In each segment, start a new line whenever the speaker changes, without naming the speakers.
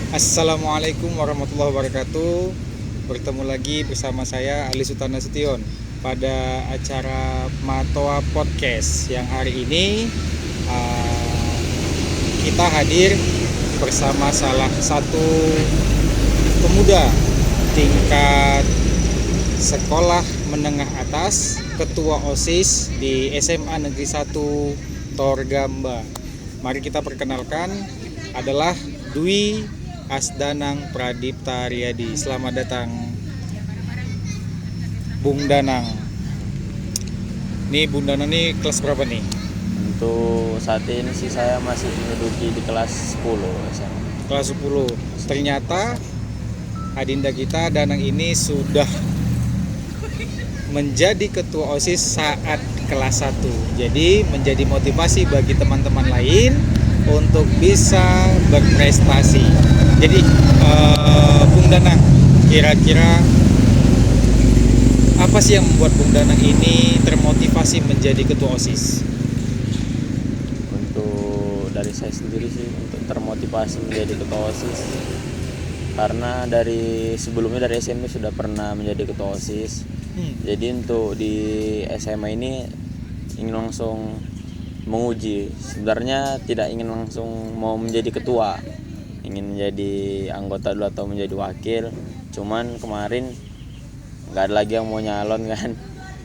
Assalamualaikum warahmatullahi wabarakatuh. Bertemu lagi bersama saya Ali Sultan Nasution pada acara Matoa Podcast yang hari ini kita hadir bersama salah satu pemuda tingkat sekolah menengah atas, ketua OSIS di SMA Negeri 1 Torgamba. Mari kita perkenalkan, adalah Dwi Asdanang Pradipta Riyadi. Selamat datang Bung Danang. Nih Bung Danang nih kelas berapa nih?
Untuk saat ini sih saya masih menduduki di kelas 10 SMA.
Kelas 10. Ternyata adinda kita Danang ini sudah menjadi ketua OSIS saat kelas 1. Jadi menjadi motivasi bagi teman-teman lain untuk bisa berprestasi. Jadi Bung Danang, kira-kira apa sih yang membuat Bung Danang ini termotivasi menjadi ketua OSIS?
Untuk dari saya sendiri sih untuk termotivasi menjadi ketua OSIS karena dari sebelumnya dari SMP sudah pernah menjadi ketua OSIS. Jadi untuk di SMA ini ingin langsung menguji. Sebenarnya tidak ingin langsung mau menjadi ketua, ingin menjadi anggota dulu atau menjadi wakil. Cuman kemarin nggak ada lagi yang mau nyalon kan.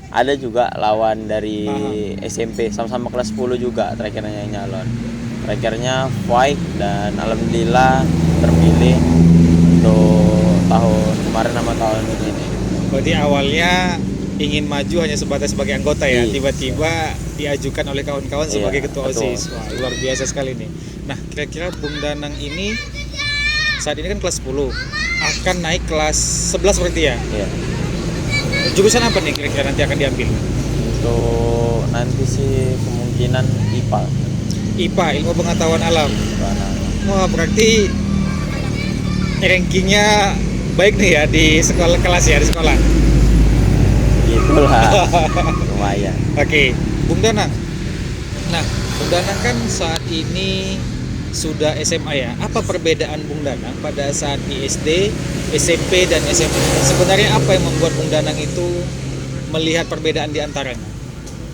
Ada juga lawan dari SMP sama-sama kelas 10 juga terakhirnya yang nyalon. Terakhirnya fight dan alhamdulillah terpilih untuk tahun kemarin sama tahun ini.
Berarti awalnya ingin maju hanya sebatas sebagai anggota ya, tiba-tiba diajukan oleh kawan-kawan sebagai ketua OSIS. Wah, luar biasa sekali nih. Nah, kira-kira Bung Danang ini saat ini kan kelas 10, akan naik kelas 11 berarti ya?
Iya.
Jurusan apa nih kira-kira nanti akan diambil?
Untuk nanti sih kemungkinan IPA.
IPA, ilmu pengetahuan alam.
Karena
Wah, berarti rankingnya baik nih ya di sekolah kelas ya, di sekolah.
gitulah lumayan.
Oke, Bung Danang. Nah, Bung Danang kan saat ini sudah SMA ya. Apa perbedaan Bung Danang pada saat di SD, SMP, dan SMA? Sebenarnya apa yang membuat Bung Danang itu melihat perbedaan di antaranya?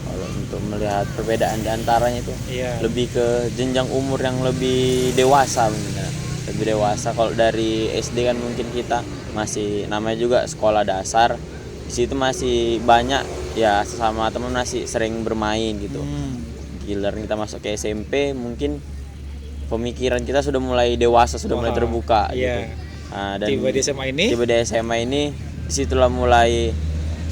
Kalau untuk melihat perbedaan di antaranya itu
Iya.
lebih ke jenjang umur yang lebih dewasa mungkin. Lebih dewasa. Kalau dari SD kan mungkin kita masih namanya juga sekolah dasar. Di situ masih banyak ya sesama teman masih sering bermain gitu. Giliran kita masuk ke SMP mungkin pemikiran kita sudah mulai dewasa, sudah mulai terbuka gitu. Nah, dan
Tiba di SMA ini?
Tiba di SMA ini disitulah mulai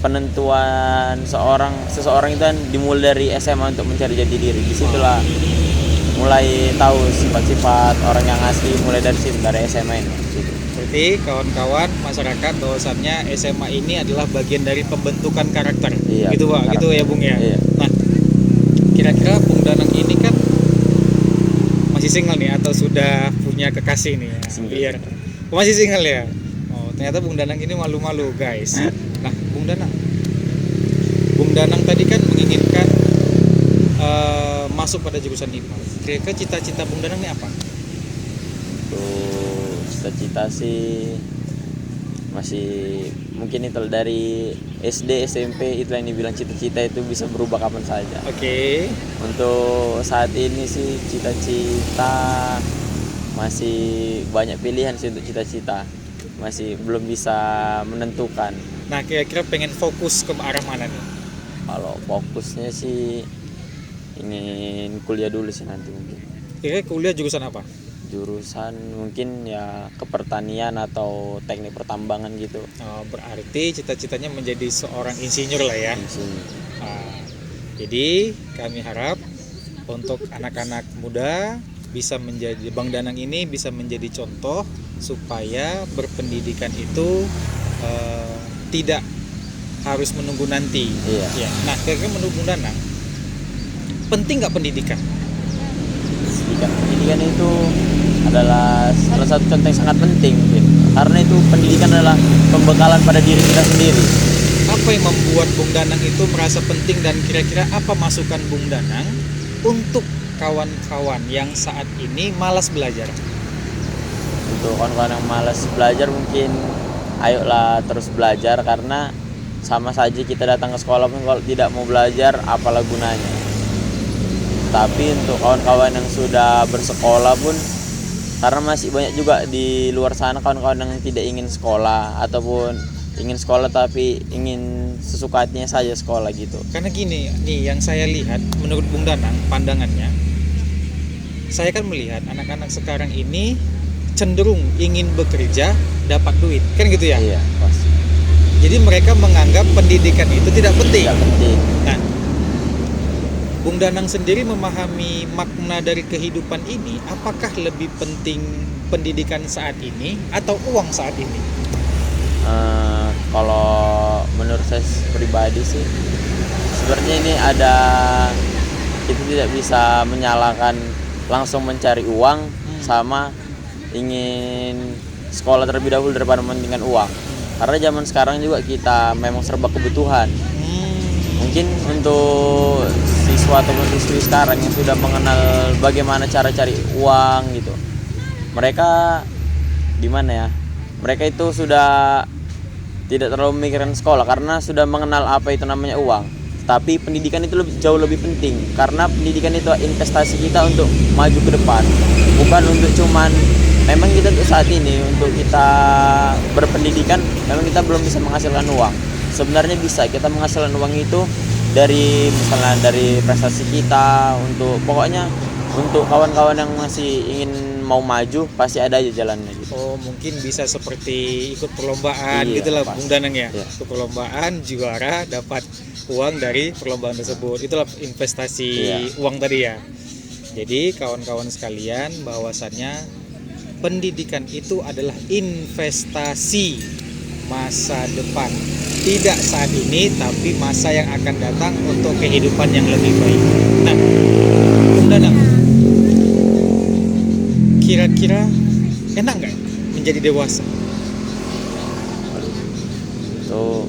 penentuan seseorang itu kan dimulai dari SMA untuk mencari jati diri. Disitulah mulai tahu sifat-sifat orang yang asli, mulai dari situ, dari SMA ini.
Berarti kawan-kawan masyarakat bahwasannya SMA ini adalah bagian dari pembentukan karakter.
Iya,
Gitu Pak, gitu ya Bung ya.
Iya.
Nah, kira-kira Bung Danang ini kan masih single nih atau sudah punya kekasih nih ya? Biar masih single ya. Oh, ternyata Bung Danang ini malu-malu, guys. Nah, Bung Danang tadi kan menginginkan masuk pada jurusan IPA. Kira-kira cita-cita Bung Danang ini apa?
Tuh cita-cita sih masih mungkin itu dari SD SMP itu yang dibilang cita-cita itu bisa berubah kapan saja.
Oke.
Untuk saat ini sih cita-cita masih banyak pilihan sih untuk cita-cita, masih belum bisa menentukan.
Nah, kira-kira pengen fokus ke arah mana nih?
Kalau fokusnya sih ingin kuliah dulu sih nanti mungkin.
Kira-kira kuliah jurusan apa?
Jurusan mungkin ya kepertanian atau teknik pertambangan gitu.
Oh, berarti cita-citanya menjadi seorang insinyur lah ya. Jadi kami harap untuk anak-anak muda bisa menjadi, Bang Danang ini bisa menjadi contoh supaya berpendidikan itu tidak harus menunggu nanti.
Iya.
Ya. Nah, kira-kira menurut Bung Danang, penting nggak pendidikan?
Pendidikan itu adalah salah satu contoh yang sangat penting mungkin. Karena itu pendidikan adalah pembekalan pada diri kita sendiri.
Apa yang membuat Bung Danang itu merasa penting dan kira-kira apa masukan Bung Danang untuk kawan-kawan yang saat ini malas belajar?
untuk kawan-kawan yang malas belajar mungkin ayolah terus belajar, karena sama saja kita datang ke sekolah pun kalau tidak mau belajar apalah gunanya. Tapi untuk kawan-kawan yang sudah bersekolah pun, karena masih banyak juga di luar sana kawan-kawan yang tidak ingin sekolah ataupun ingin sekolah tapi ingin sesuka hatinya saja sekolah gitu.
Karena gini nih yang saya lihat, menurut Bung Danang pandangannya, saya kan melihat anak-anak sekarang ini cenderung ingin bekerja dapat duit, kan gitu ya?
Iya, pasti.
Jadi mereka menganggap pendidikan itu tidak penting.
Tidak penting.
Nah, Bung Danang sendiri memahami makna dari kehidupan ini, apakah lebih penting pendidikan saat ini atau uang saat ini?
Kalau menurut saya pribadi sih, sebenarnya ini ada, kita tidak bisa menyalahkan langsung mencari uang sama ingin sekolah terlebih dahulu daripada mementingkan uang. Karena zaman sekarang juga kita memang serba kebutuhan. Mungkin untuk siswa ataupun siswi sekarang yang sudah mengenal bagaimana cara cari uang gitu, mereka di mana ya? Mereka itu sudah tidak terlalu memikirkan sekolah karena sudah mengenal apa itu namanya uang. Tapi pendidikan itu jauh lebih penting, karena pendidikan itu investasi kita untuk maju ke depan. Bukan untuk cuman, memang kita untuk saat ini untuk kita berpendidikan memang kita belum bisa menghasilkan uang. Sebenarnya bisa kita menghasilkan uang itu dari misalnya dari prestasi kita, untuk pokoknya untuk kawan-kawan yang masih ingin mau maju pasti ada aja jalannya gitu.
Oh, mungkin bisa seperti ikut perlombaan
Iya,
gitulah
pasti.
Bung Danang ya.
Iya.
Ikut perlombaan, juara, dapat uang dari perlombaan tersebut. Itulah investasi uang tadi ya. Jadi kawan-kawan sekalian, bahwasannya pendidikan itu adalah investasi masa depan. Tidak saat ini, tapi masa yang akan datang untuk kehidupan yang lebih baik. Nah, Bung Danang, kira-kira enak nggak menjadi dewasa?
Itu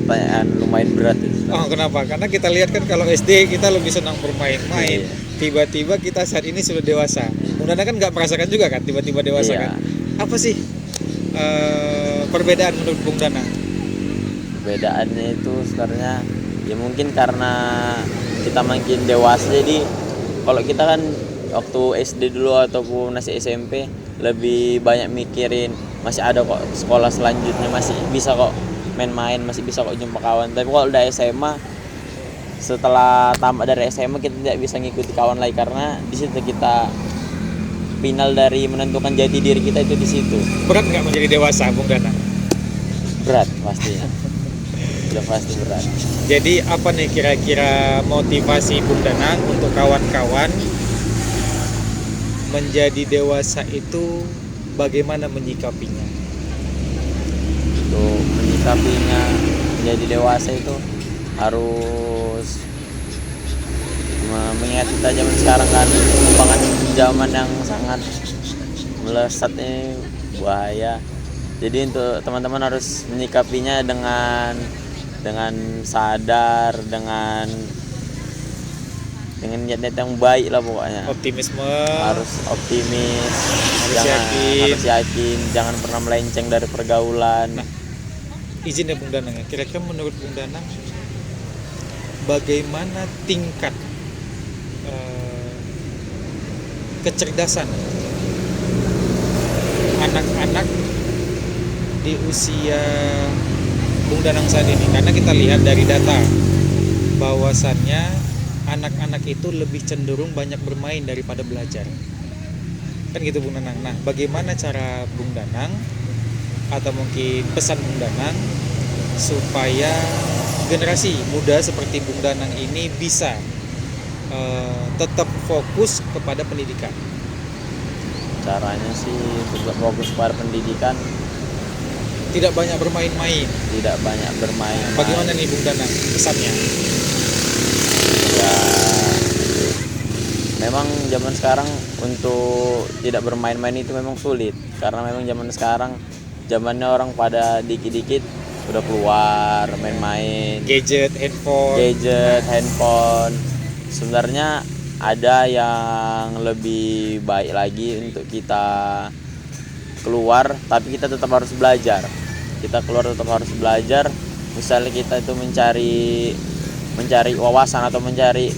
pertanyaan lumayan berat itu.
Oh, kenapa? Karena kita lihat kan kalau SD kita lebih senang bermain-main.
Iya.
Tiba-tiba kita saat ini sudah dewasa. Bung Danang kan nggak merasakan juga kan tiba-tiba dewasa
Iya.
kan? Apa sih perbedaan menurut Bung Danang?
Perbedaannya itu sebenarnya ya mungkin karena kita makin dewasa, jadi kalau kita kan waktu SD dulu ataupun masih SMP lebih banyak mikirin masih ada kok sekolah selanjutnya, masih bisa kok main-main, masih bisa kok jumpa kawan. Tapi kalau udah SMA, setelah tamat dari SMA kita tidak bisa ngikuti kawan lagi, karena di situ kita final dari menentukan jati diri kita itu di situ.
Berat nggak menjadi dewasa, Bung Danang?
Berat pastinya. Sudah pasti berat.
Jadi apa nih kira-kira motivasi Bung Danang untuk kawan-kawan menjadi dewasa itu, bagaimana menyikapinya?
Untuk menyikapinya menjadi dewasa itu harus mengingat kita zaman sekarang kan perkembangan zaman yang sangat melesat ini bahaya. Jadi untuk teman-teman harus menyikapinya dengan sadar, dengan niat-niat yang baik lah pokoknya.
Optimisme,
Harus optimis,
Harus
yakin, jangan pernah melenceng dari pergaulan.
Nah, izin ya Bung Danang ya, kira-kira menurut Bung Danang bagaimana tingkat kecerdasan anak-anak di usia Bung Danang saat ini? Karena kita lihat dari data bahwasannya anak-anak itu lebih cenderung banyak bermain daripada belajar, kan gitu Bung Danang. Nah, bagaimana cara Bung Danang atau mungkin pesan Bung Danang supaya generasi muda seperti Bung Danang ini bisa tetap fokus kepada pendidikan?
Caranya sih tetap fokus pada pendidikan,
Tidak banyak bermain-main.
tidak banyak bermain.
Bagaimana nih Bung Danang pesannya?
Ya, memang zaman sekarang untuk tidak bermain-main itu memang sulit, karena memang zaman sekarang zamannya orang pada dikit-dikit udah keluar main-main,
Gadget,
handphone. Sebenarnya ada yang lebih baik lagi untuk kita keluar, tapi kita tetap harus belajar. Kita keluar tetap harus belajar. Misalnya kita itu mencari wawasan atau mencari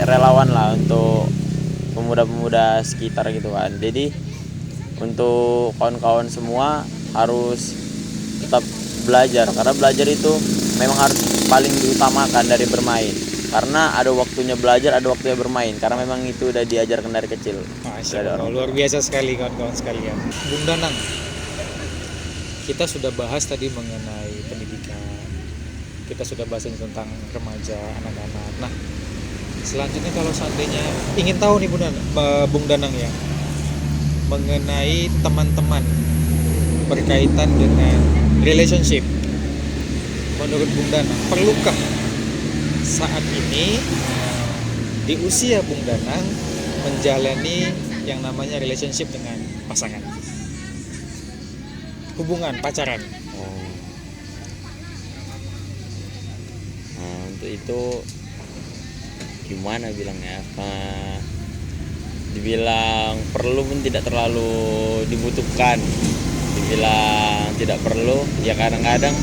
relawan lah untuk pemuda-pemuda sekitar gitu kan. Jadi untuk kawan-kawan semua harus tetap belajar, karena belajar itu memang harus paling diutamakan dari bermain, karena ada waktunya belajar, ada waktunya bermain, karena memang itu udah diajarkan dari kecil.
Masya Allah, luar biasa sekali kawan-kawan sekalian. Bung Danang, kita sudah bahas tadi mengenai pendidikan, kita sudah bahas tentang remaja, anak-anak. Nah, selanjutnya kalau seandainya ingin tahu nih Bung Danang ya, mengenai teman-teman berkaitan dengan relationship, menurut Bung Danang, perlukah saat ini di usia Bung Danang menjalani yang namanya relationship dengan pasangan, hubungan pacaran?
Untuk itu gimana bilangnya, dibilang perlu pun tidak terlalu dibutuhkan, dibilang tidak perlu ya kadang-kadang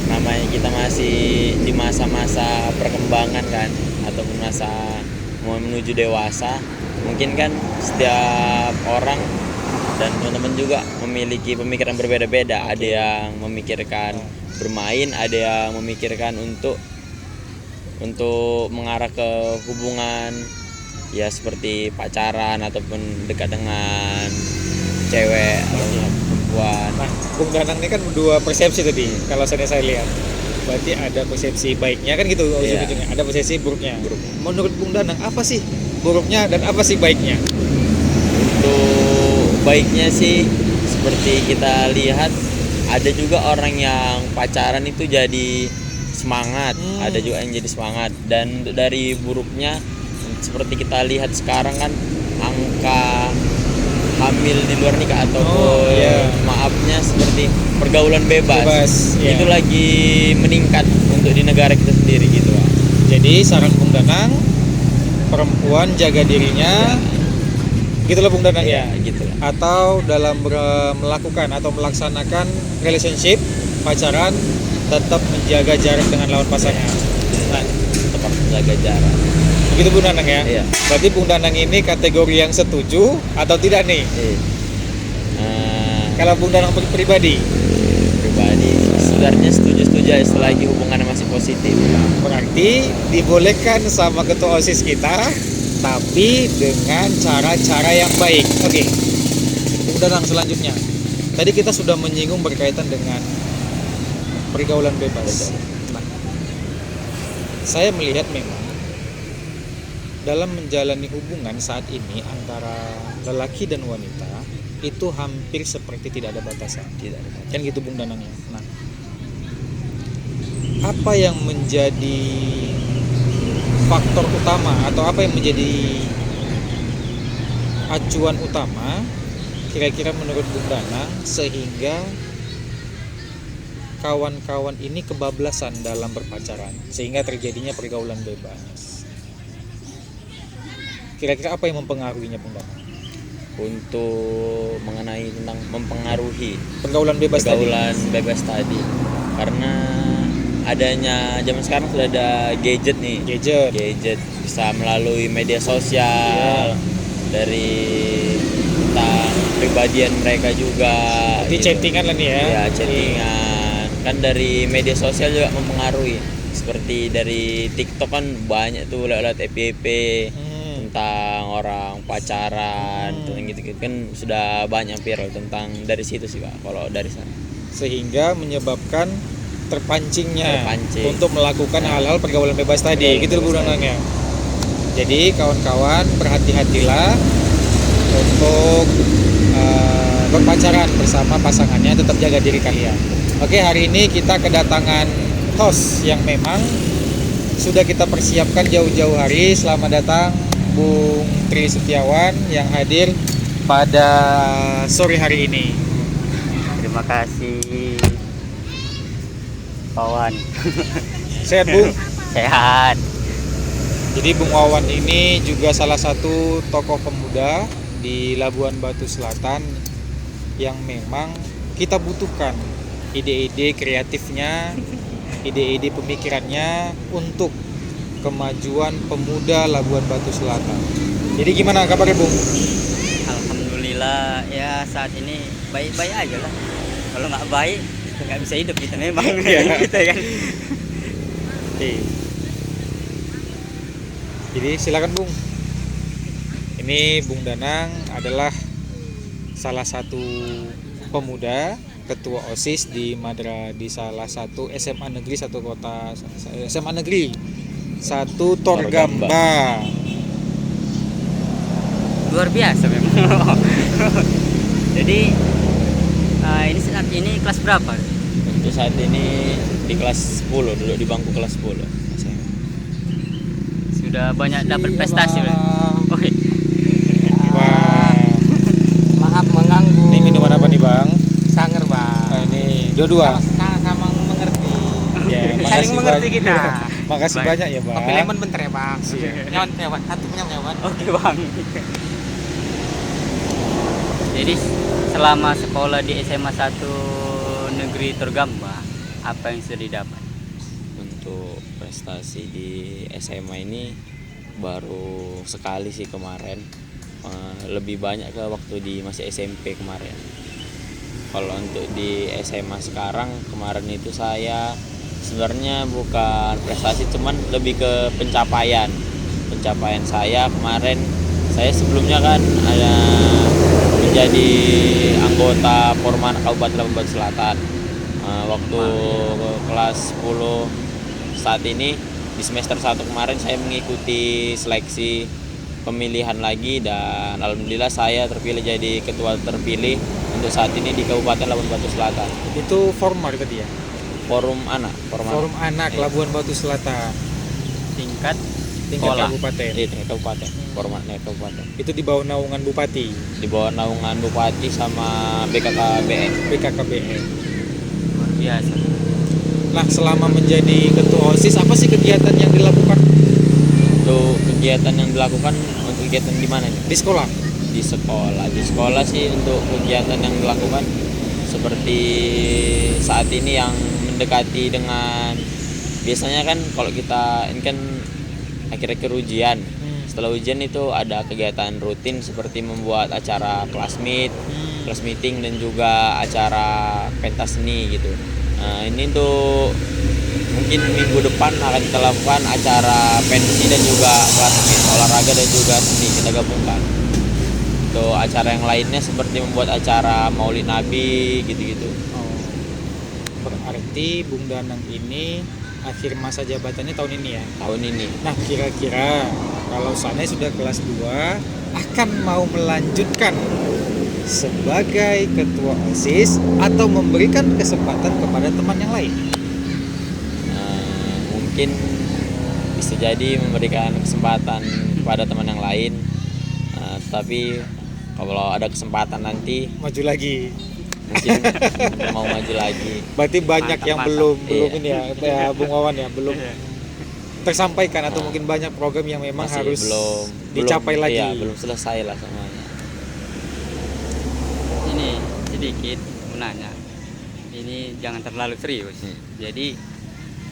namanya kita masih di masa-masa perkembangan kan, ataupun masa mau menuju dewasa. Mungkin kan setiap orang dan teman-teman juga memiliki pemikiran berbeda-beda. Ada yang memikirkan bermain, ada yang memikirkan untuk mengarah ke hubungan ya seperti pacaran ataupun dekat dengan cewek atau perempuan.
Nah, Bung Danang ini kan dua persepsi tadi. Kalau saya lihat, berarti ada persepsi baiknya kan gitu, ujung-ujungnya. Ada persepsi buruknya. Menurut Bung Danang, apa sih buruknya dan apa sih baiknya?
Untuk baiknya sih seperti kita lihat, ada juga orang yang pacaran itu jadi semangat, ada juga yang jadi semangat. Dan dari buruknya seperti kita lihat sekarang kan, angka hamil di luar nikah ataupun maafnya seperti pergaulan bebas itu lagi meningkat untuk di negara kita sendiri gitu.
Jadi saran Bung Danang, perempuan jaga dirinya, gitu loh Bung Danang ya,
gitu.
Atau dalam melakukan atau melaksanakan relationship pacaran tetap menjaga jarak dengan lawan pasangan.
Nah, tetap menjaga jarak.
Begitu Bung Danang ya?
Iya.
Berarti Bung Danang ini kategori yang setuju atau tidak nih? Kalau Bung Danang pribadi sebenarnya setuju aja selagi hubungannya masih positif. Berarti dibolehkan sama ketua OSIS kita, tapi dengan cara-cara yang baik. Oke. Bung Danang selanjutnya. Tadi kita sudah menyinggung berkaitan dengan pergaulan bebas. Nah, saya melihat memang dalam menjalani hubungan saat ini antara lelaki dan wanita itu hampir seperti tidak ada batasan. Kan gitu Bung Danang ya. Nah, apa yang menjadi faktor utama atau apa yang menjadi acuan utama kira-kira menurut Bung Danang sehingga kawan-kawan ini kebablasan dalam berpacaran sehingga terjadinya pergaulan bebas? Kira-kira apa yang mempengaruhinya Bung Danang?
Untuk mengenai tentang mempengaruhi
pergaulan bebas
tadi, karena adanya zaman sekarang sudah ada gadget bisa melalui media sosial, dari tentang pribadian mereka juga
di gitu. Chattingan lah nih ya
chattingan kan dari media sosial juga mempengaruhi, seperti dari TikTok kan banyak tuh lewat FYP tentang orang pacaran gitu kan, sudah banyak viral tentang dari situ sih Pak, kalau dari sana,
sehingga menyebabkan terpancing untuk melakukan hal-hal pergaulan bebas tadi gitu Bu Danang ya. Jadi kawan-kawan berhati-hatilah untuk berpacaran bersama pasangannya, tetap jaga diri kalian. Oke, hari ini kita kedatangan host yang memang sudah kita persiapkan jauh-jauh hari. Selamat datang Bung Tri Setiawan yang hadir pada sore hari ini.
Terima kasih Wawan.
Sehat Bung?
Sehat.
Jadi Bung Wawan ini juga salah satu tokoh pemuda di Labuan Batu Selatan yang memang kita butuhkan ide-ide kreatifnya, ide-ide pemikirannya untuk kemajuan pemuda Labuan Batu Selatan. Jadi gimana kabarnya, Bung?
Alhamdulillah ya saat ini baik-baik aja lah. Kalau nggak baik nggak bisa hidup kita memang gitu kan.
Oke. Jadi silakan, Bung. Ini Bung Danang adalah salah satu pemuda ketua OSIS di salah satu SMA negeri satu kota SMA negeri satu Torgamba.
Luar biasa memang. Jadi ini saat ini kelas berapa?
Untuk saat ini di kelas 10, duduk di bangku kelas 10.
Sudah banyak dapat prestasi. Oke.
Wah,
Maaf mengganggu.
ini minuman apa nih, Bang?
Sanger, Bang.
Nah, ini dua-dua.
Sama mengerti.
Ya,
Saling
makasih
mengerti
banyak.
kita.
Makasih
Baik.
banyak ya, Bang.
Kopi lemon bentar ya, Bang.
Siap.
Nyawan. Satu punya nyawan.
Oke bang. Jadi selama sekolah di SMA 1 Negeri Torgamba, apa yang sudah didapat?
Untuk prestasi di SMA ini baru sekali sih kemarin. Lebih banyak ke waktu di masih SMP kemarin. Kalau untuk di SMA sekarang, kemarin itu saya sebenarnya bukan prestasi, cuman lebih ke pencapaian saya kemarin. Saya sebelumnya kan ada menjadi anggota Porma Kabupaten Labuan Batu Selatan. Waktu kelas 10 saat ini di semester 1 kemarin saya mengikuti seleksi pemilihan lagi dan alhamdulillah saya terpilih jadi ketua terpilih untuk saat ini di Kabupaten Labuan Batu Selatan.
Itu formal tadi ya?
Forum anak.
Forum anak
Iya.
Labuan Batu Selatan.
Tingkat
Tingkat
Sekolah.
kabupaten.
Iya, tingkat kabupaten. Forum anak kabupaten.
Itu di bawah naungan bupati,
Di bawah naungan bupati sama BKKBN.
BKKBN.
luar biasa.
Nah, selama menjadi ketua OSIS apa sih kegiatan yang dilakukan
Untuk kegiatan yang dilakukan, untuk kegiatan di mana nih?
di sekolah?
Di sekolah sih untuk kegiatan yang dilakukan seperti saat ini yang mendekati dengan, biasanya kan kalau kita ini kan akhir-akhir ujian, setelah ujian itu ada kegiatan rutin seperti membuat acara class meeting dan juga acara pentas seni gitu. Nah, ini untuk mungkin minggu depan akan kita lakukan acara pensi dan juga class meet olahraga dan juga seni kita gabungkan. Untuk acara yang lainnya seperti membuat acara Maulid Nabi gitu-gitu.
Oh, berarti Bung Danang ini akhir masa jabatannya tahun ini ya?
Tahun ini
Nah, kira-kira kalau saya sudah kelas 2 akan mau melanjutkan sebagai ketua OSIS atau memberikan kesempatan kepada teman yang lain?
mungkin bisa jadi memberikan kesempatan kepada teman yang lain. Tapi kalau ada kesempatan nanti
Maju lagi.
mungkin mau maju lagi.
Berarti banyak yang belum
Iya.
ini ya, Bung Wawan ya, belum tersampaikan atau mungkin banyak program yang memang
Masih
harus
belum
dicapai lagi.
Iya, belum selesai lah semuanya.
Ini sedikit menanya. Ini jangan terlalu serius. Jadi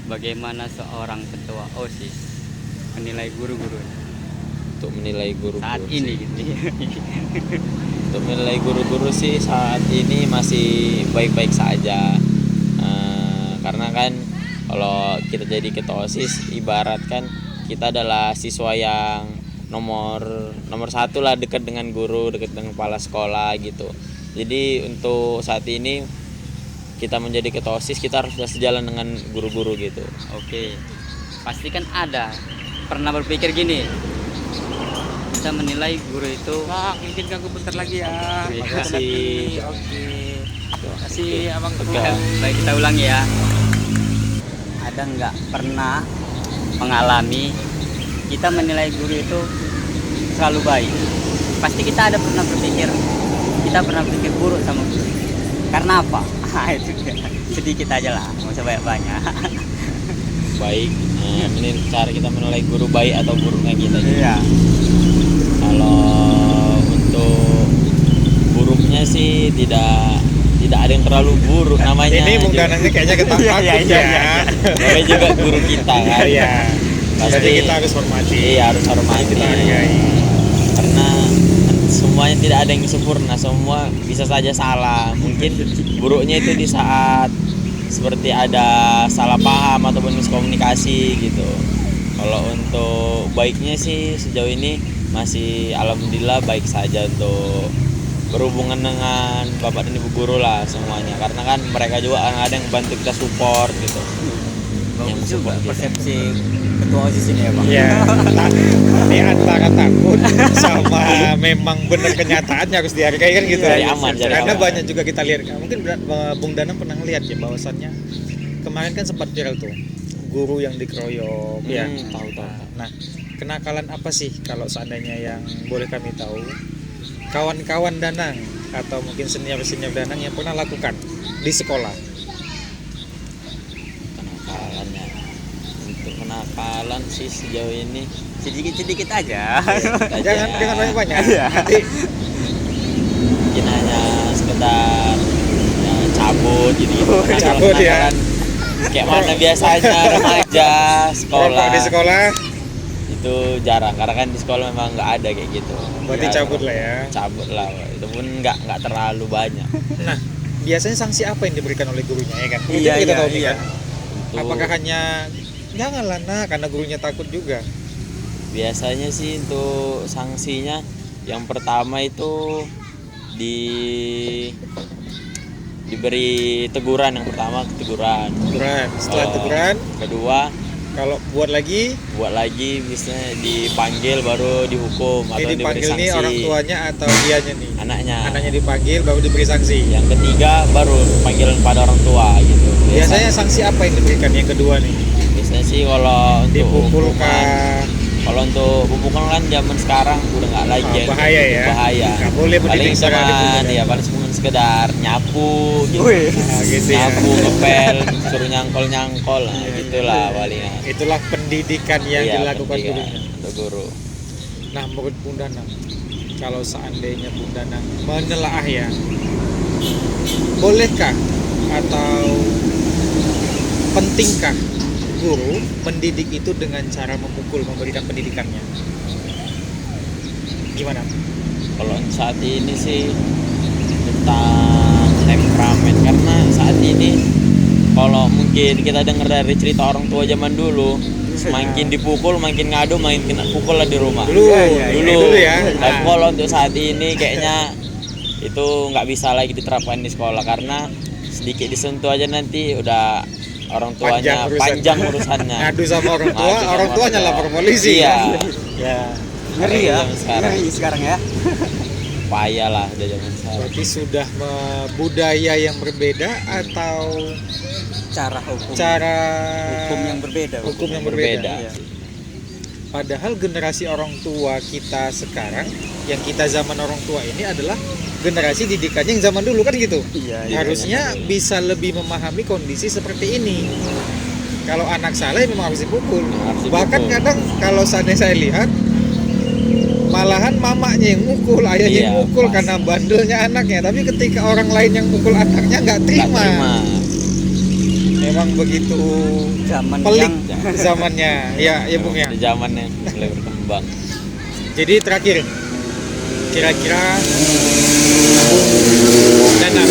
bagaimana seorang ketua OSIS menilai guru-guru
Untuk menilai guru-guru
saat
sih.
ini gitu?
Untuk menilai guru-guru sih saat ini masih baik-baik saja. Karena kan kalau kita jadi ketua OSIS, ibarat kan kita adalah siswa yang nomor satu lah, dekat dengan guru, dekat dengan kepala sekolah gitu. Jadi untuk saat ini kita menjadi ketua OSIS, kita harus sejalan dengan guru-guru gitu.
Oke, pasti kan ada pernah berpikir gini, kita menilai guru itu
Bang, izin ganggu bentar lagi ya.
Terima
kasih.
Oke.
Tuh,
Kasih
gitu.
Abang
Oke.
dulu.
baik kita ulangi ya. Ada nggak pernah mengalami kita menilai guru itu selalu baik? Pasti kita ada pernah berpikir kita pernah berpikir buruk sama guru. Karena apa? Itu dia. Sedikit aja lah, nggak usah banyak-banyak.
Baik, cara kita menilai guru baik atau buruknya kita gitu.
Iya.
Kalau untuk untuk buruknya sih tidak ada yang terlalu buruk namanya.
Ini Bung
juga-
Danangnya kayaknya ketakut ya.
namanya juga guru kita kan.
Iya.
Pasti
Berarti kita harus hormati.
Iya, harus hormati.
Kita hargai.
Karena semuanya tidak ada yang sempurna, semua bisa saja salah. Mungkin buruknya itu di saat seperti ada salah paham ataupun miskomunikasi gitu. Kalau untuk baiknya sih sejauh ini masih alhamdulillah baik saja untuk berhubungan dengan bapak dan ibu guru lah semuanya. Karena kan mereka juga kadang bantu kita support gitu.
Bagus juga persepsi ketua OSIS ini ya Bang.
Iya. Nah, ini antara takut sama memang benar kenyataannya harus dihargai kan gitu.
Cari aman, cari
Karena
aman.
banyak juga kita lihat. Mungkin Bung Danang pernah lihat ya bahwasannya kemarin kan sempat viral tuh guru yang dikeroyok. Ya.
Tahu.
Nah, kenakalan apa sih kalau seandainya yang boleh kami tahu kawan-kawan Danang atau mungkin senior-senior Danang yang pernah lakukan di sekolah?
Kenakalannya. Untuk kenakalan sih sejauh ini
Sedikit-sedikit aja.
Jangan banyak-banyak.
Iya.
Nanti
mungkin hanya sekedar ya, cabut gitu.
Cabut ya.
Kayak mana biasanya remaja
rokok di sekolah,
itu jarang karena kan di sekolah memang nggak ada kayak gitu.
berarti
Ya,
cabut lah ya.
cabut lah, itu pun nggak terlalu banyak.
Nah, biasanya sanksi apa yang diberikan oleh gurunya ya kan? Itu
Iya,
kita
iya,
tahu nih
iya.
kan.
Untuk
Apakah hanya janganlah nah karena gurunya takut juga.
biasanya sih untuk sanksinya yang pertama itu diberi teguran. Yang pertama teguran,
Teguran. Setelah
Kalau
teguran,
kedua
kalau buat lagi
buat lagi misalnya dipanggil baru dihukum atau
ini
diberi
dipanggil nih
sanksi.
orang tuanya atau dianya nih.
Anaknya.
Anaknya dipanggil baru diberi sanksi.
Yang ketiga baru panggilan pada orang tua gitu.
Biasanya sanksi apa yang diberikan yang kedua nih?
biasanya sih kalau untuk
Dipukul
hukuman-
kah?
kalau untuk pembukaan kan zaman sekarang udah nggak lagi
Ah,
yang
bahaya
gitu,
ya.
bahaya.
Nggak boleh
Paling
mendidik secara
cuman
dipukul ya.
ya paling cuma sekedar nyapu gitu.
Wih.
Nah, gitu ya.
Nyapu, ngepel, suruh nyangkol nah, gitulah palingan.
Itulah pendidikan yang
Iya,
dilakukan
pendidikan
gurunya.
untuk guru.
Nah, menurut Bung Danang, kalau seandainya Bung Danang menelaah ya, bolehkah atau pentingkah guru mendidik itu dengan cara memukul, memberikan pendidikannya? Gimana?
Kalau saat ini sih tentang temperamen, karena saat ini kalau mungkin kita dengar dari cerita orang tua zaman dulu, semakin dipukul makin ngadu, makin kena pukul lah di rumah.
Dulu,
dulu
ya.
Tapi
Nah,
kalau untuk saat ini kayaknya itu nggak bisa lagi diterapkan di sekolah, karena sedikit disentuh aja nanti udah orang tuanya panjang urusannya.
ngadu sama orang tua,
Ngadu sama
orang tua
orang tua.
lapor polisi.
Iya.
Ya.
Ngeri ya.
Sekarang.
Ngeri sekarang ya.
Payah lah udah zaman sekarang.
Berarti sudah budaya yang berbeda atau
Cara hukum.
cara
Hukum yang berbeda.
hukum yang
Berbeda.
berbeda. Padahal generasi orang tua kita sekarang, yang kita zaman orang tua ini adalah generasi didikannya yang zaman dulu kan gitu.
Iya.
Harusnya bisa lebih memahami kondisi seperti ini. Kalau anak salah ya memang harus dipukul.
Harus dipukul.
Bahkan kadang kalau seandainya saya lihat, malahan mamanya yang mukul, ayahnya
Iya,
yang mukul
pasti.
karena bandelnya anaknya. Tapi ketika orang lain yang mukul anaknya nggak
Nggak
terima.
terima.
Memang begitu
Zaman
pelik
yang
zamannya. Ya, ya Bung ya.
Di zamannya mulai berkembang.
Jadi terakhir, kira-kira Danang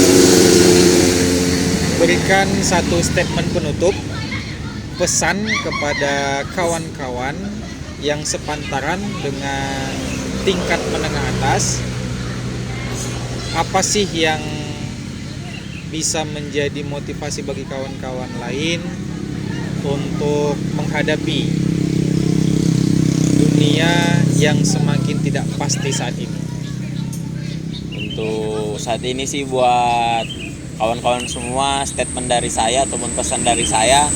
berikan satu statement penutup, pesan kepada kawan-kawan yang sepantaran dengan tingkat menengah atas. Apa sih yang bisa menjadi motivasi bagi kawan-kawan lain untuk menghadapi dunia yang semakin tidak pasti saat ini?
Untuk saat ini sih buat kawan-kawan semua, statement dari saya ataupun pesan dari saya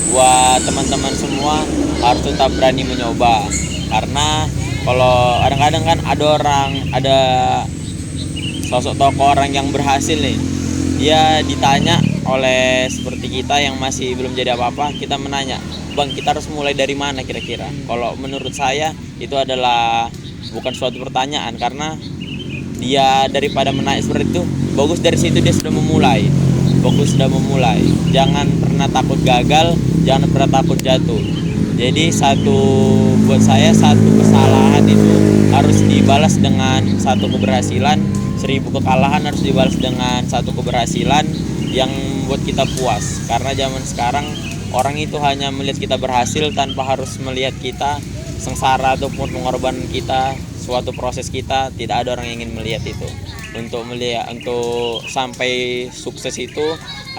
buat teman-teman semua harus tetap berani mencoba. Karena kalau kadang-kadang kan ada sosok tokoh orang yang berhasil nih, dia ditanya oleh seperti kita yang masih belum jadi apa-apa, kita menanya, bang kita harus mulai dari mana kira-kira? Kalau menurut saya itu adalah bukan suatu pertanyaan, karena dia daripada menaik seperti itu, bagus dari situ dia sudah memulai. Jangan pernah takut gagal, jangan pernah takut jatuh. Jadi buat saya satu kesalahan itu harus dibalas dengan satu keberhasilan, 1000 kekalahan harus dibalas dengan satu keberhasilan yang membuat kita puas. Karena zaman sekarang orang itu hanya melihat kita berhasil tanpa harus melihat kita sengsara ataupun pengorbanan kita, suatu proses kita. Tidak ada orang yang ingin melihat itu. Untuk sampai sukses itu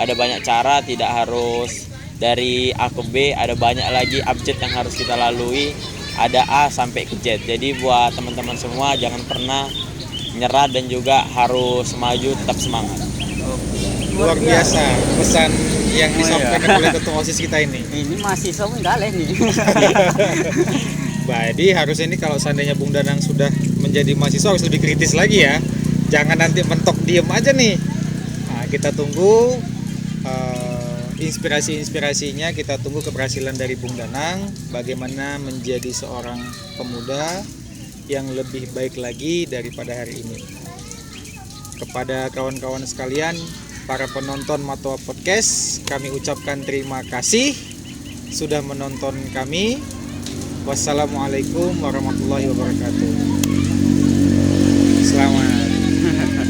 ada banyak cara, tidak harus dari A ke B, ada banyak lagi abjad yang harus kita lalui, ada A sampai ke Z. Jadi buat teman-teman semua jangan pernah nyerah dan juga harus maju, tetap semangat.
Luar biasa pesan yang disampaikan oleh ketua OSIS kita ini.
Ini mahasiswa pun galeh nih.
Jadi harusnya ini kalau seandainya Bung Danang sudah menjadi mahasiswa harus lebih kritis lagi ya. Jangan nanti mentok diem aja nih. Nah, kita tunggu inspirasi-inspirasinya, kita tunggu keberhasilan dari Bung Danang, bagaimana menjadi seorang pemuda yang lebih baik lagi daripada hari ini. Kepada kawan-kawan sekalian, para penonton Matoa Podcast, kami ucapkan terima kasih sudah menonton kami. Wassalamualaikum warahmatullahi wabarakatuh. Selamat.